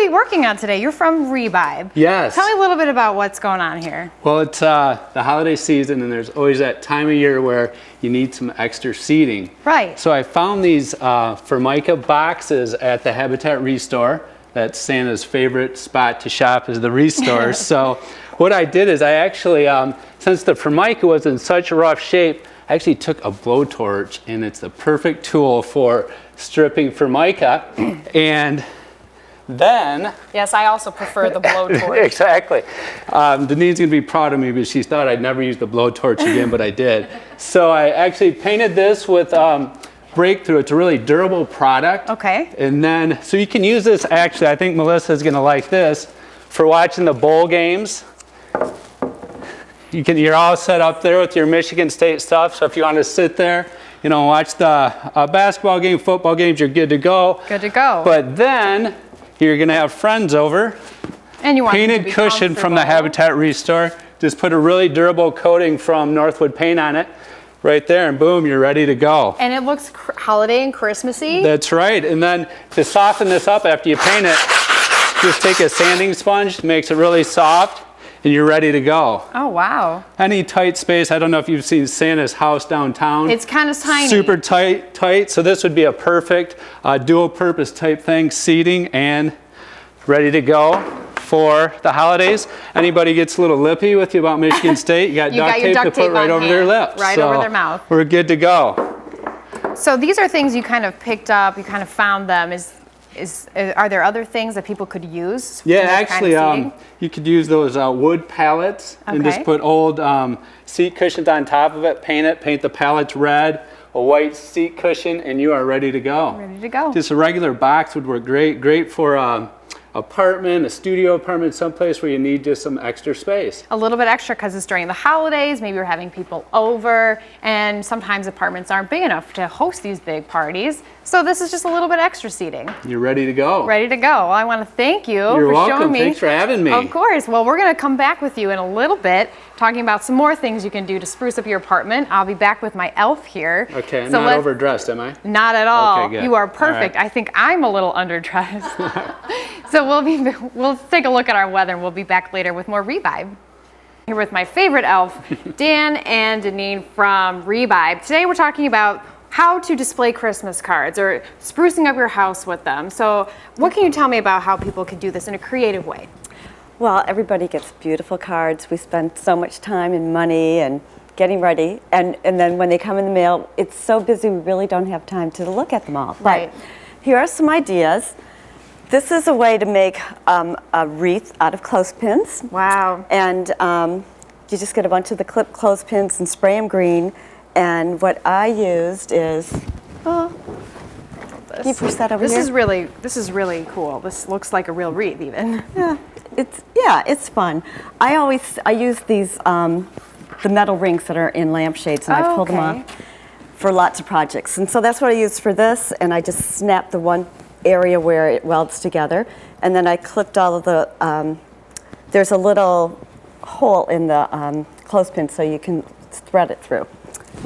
we working on today? You're from ReVibe. Yes. Tell me a little bit about what's going on here. Well, it's the holiday season, and there's always that time of year where you need some extra seating. Right. So I found these Formica boxes at the Habitat Restore. That's Santa's favorite spot to shop is the Restore. So what I did is I actually, since the Formica was in such rough shape, I actually took a blowtorch, and it's the perfect tool for stripping Formica. And then... Yes, I also prefer the blowtorch. Exactly. Denine's going to be proud of me because she thought I'd never use the blowtorch again, but I did. So I actually painted this with Breakthrough. It's a really durable product. Okay. And then, so you can use this actually, I think Melissa's going to like this, for watching the bowl games. You're all set up there with your Michigan State stuff, so if you want to sit there, watch the basketball game, football games, you're good to go. Good to go. But then you're going to have friends over. And you want painted cushion from the Habitat Restore. Just put a really durable coating from Northwood Paint on it, right there, and boom, you're ready to go. And it looks holiday and Christmassy. That's right. And then to soften this up after you paint it, just take a sanding sponge, makes it really soft, and you're ready to go. Oh, wow. Any tight space. I don't know if you've seen Santa's house downtown. It's kind of tiny. Super tight. So this would be a perfect dual purpose type thing, seating and ready to go for the holidays. Anybody gets a little lippy with you about Michigan State, you got duct tape to put right over their lips. Right over their mouth. We're good to go. So these are things you kind of picked up, you kind of found them. Are there other things that people could use? Yeah, actually, you could use those wood pallets and just put old seat cushions on top of it, paint the pallets red, a white seat cushion, and you are ready to go. Ready to go. Just a regular box would work great for apartment, a studio apartment, someplace where you need just some extra space. A little bit extra because it's during the holidays, maybe you're having people over, and sometimes apartments aren't big enough to host these big parties. So this is just a little bit extra seating. You're ready to go. Ready to go. Well, I want to thank you You're for welcome. showing me. Thanks for having me. Of course. Well, we're going to come back with you in a little bit, talking about some more things you can do to spruce up your apartment. I'll be back with my elf here. Okay, I'm not overdressed, am I? Not at all. Okay, good. You are perfect. Right. I think I'm a little underdressed. So we'll take a look at our weather, and we'll be back later with more ReVibe. Here with my favorite elf, Dan and Denine from ReVibe. Today we're talking about how to display Christmas cards or sprucing up your house with them. So what can you tell me about how people can do this in a creative way? Well, everybody gets beautiful cards. We spend so much time and money and getting ready. And then when they come in the mail, it's so busy we really don't have time to look at them all. Right. But here are some ideas. This is a way to make a wreath out of clothespins. Wow. And you just get a bunch of the clip clothespins and spray them green. And what I used is, can you push that over here? This is really cool. This looks like a real wreath even. Yeah, it's fun. I use these the metal rings that are in lampshades, and I pull them off for lots of projects. And so that's what I use for this, and I just snap the one area where it welds together, and then I clipped all of the, there's a little hole in the clothespin so you can thread it through.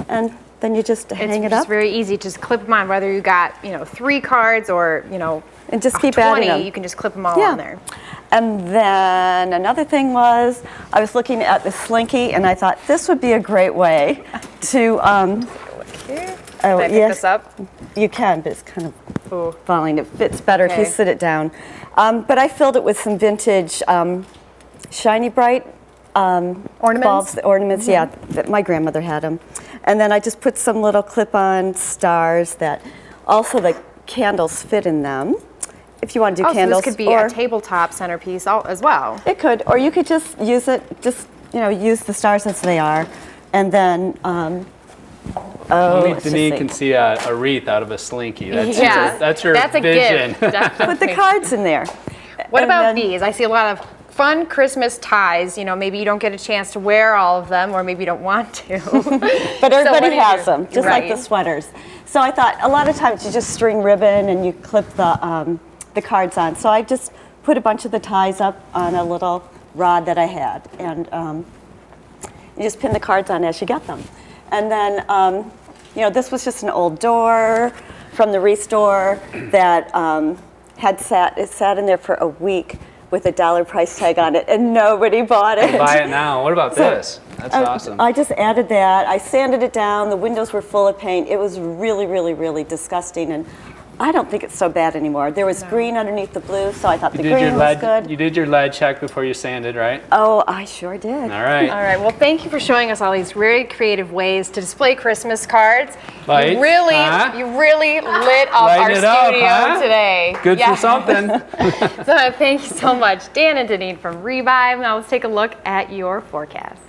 And then you just hang it up. It's very easy. Just clip them on, whether you got 3 cards or and just keep 20, adding them. You can just clip them all on there. And then another thing was, I was looking at the Slinky, and I thought this would be a great way to. Can I pick this up? You can, but it's kind of falling. It fits better if you sit it down. But I filled it with some vintage Shiny Bright ornaments. Ornaments, yeah. My grandmother had them. And then I just put some little clip-on stars that also the candles fit in them. If you want to do candles. So this could be a tabletop centerpiece as well. It could, or you could just use it, use the stars as they are. And then, only Denine can see a wreath out of a Slinky. That's her that's vision. A gift, put the cards in there. What about these? I see a lot of fun Christmas ties. Maybe you don't get a chance to wear all of them, or maybe you don't want to. But everybody has them, just like the sweaters. So I thought a lot of times you just string ribbon and you clip the cards on. So I just put a bunch of the ties up on a little rod that I had, and you just pin the cards on as you get them. And then, this was just an old door from the Restore that it sat in there for a week with a $1 price tag on it, and nobody bought it. Buy it now. What about this? That's awesome. I just added that. I sanded it down. The windows were full of paint. It was really, really, really disgusting, and I don't think it's so bad anymore. There was green underneath the blue, so I thought the green was good. You did your lead check before you sanded, right? Oh, I sure did. All right. All right. Well, thank you for showing us all these very creative ways to display Christmas cards. Lights, you really lit up our studio today. Good for something. So thank you so much, Dan and Denine from ReVibe. Now let's take a look at your forecast.